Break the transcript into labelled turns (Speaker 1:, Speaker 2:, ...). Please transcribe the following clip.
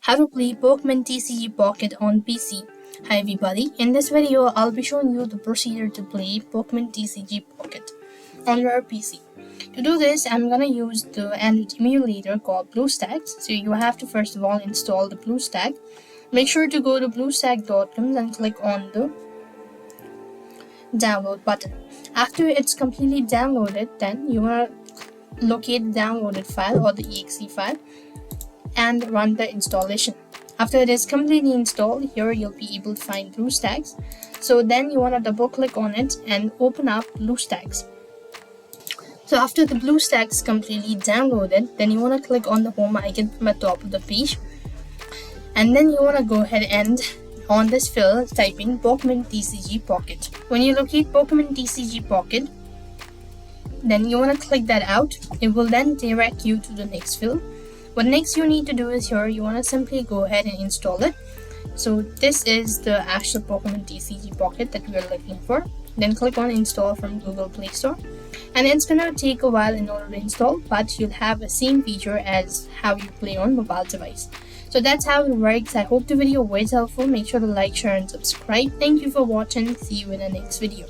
Speaker 1: How to play Pokémon TCG Pocket on PC. Hi everybody, in this video I'll be showing you the procedure to play Pokémon TCG Pocket on your PC. To do this, I'm gonna use the emulator called BlueStacks. So you have to first of all install the BlueStack. Make sure to go to bluestack.com and click on the download button. After it's completely downloaded, then you wanna locate the downloaded file or the exe file and run the installation. After it is completely installed, here you'll be able to find BlueStacks. So then you want to double click on it and open up BlueStacks. So after the BlueStacks completely downloaded, then you want to click on the home icon from the top of the page, and then you want to go ahead and on this field type in Pokémon TCG Pocket. When you locate Pokémon TCG Pocket, then you want to click that out. It will then direct you to the next field. What next you need to do is here you want to simply go ahead and install it. So this is the actual Pokémon TCG Pocket that we are looking for. Then click on install from Google Play Store, and it's gonna take a while in order to install, but you'll have the same feature as how you play on mobile device. So that's how it works. I hope the video was helpful. Make sure to like, share and subscribe. Thank you for watching. See you in the next video.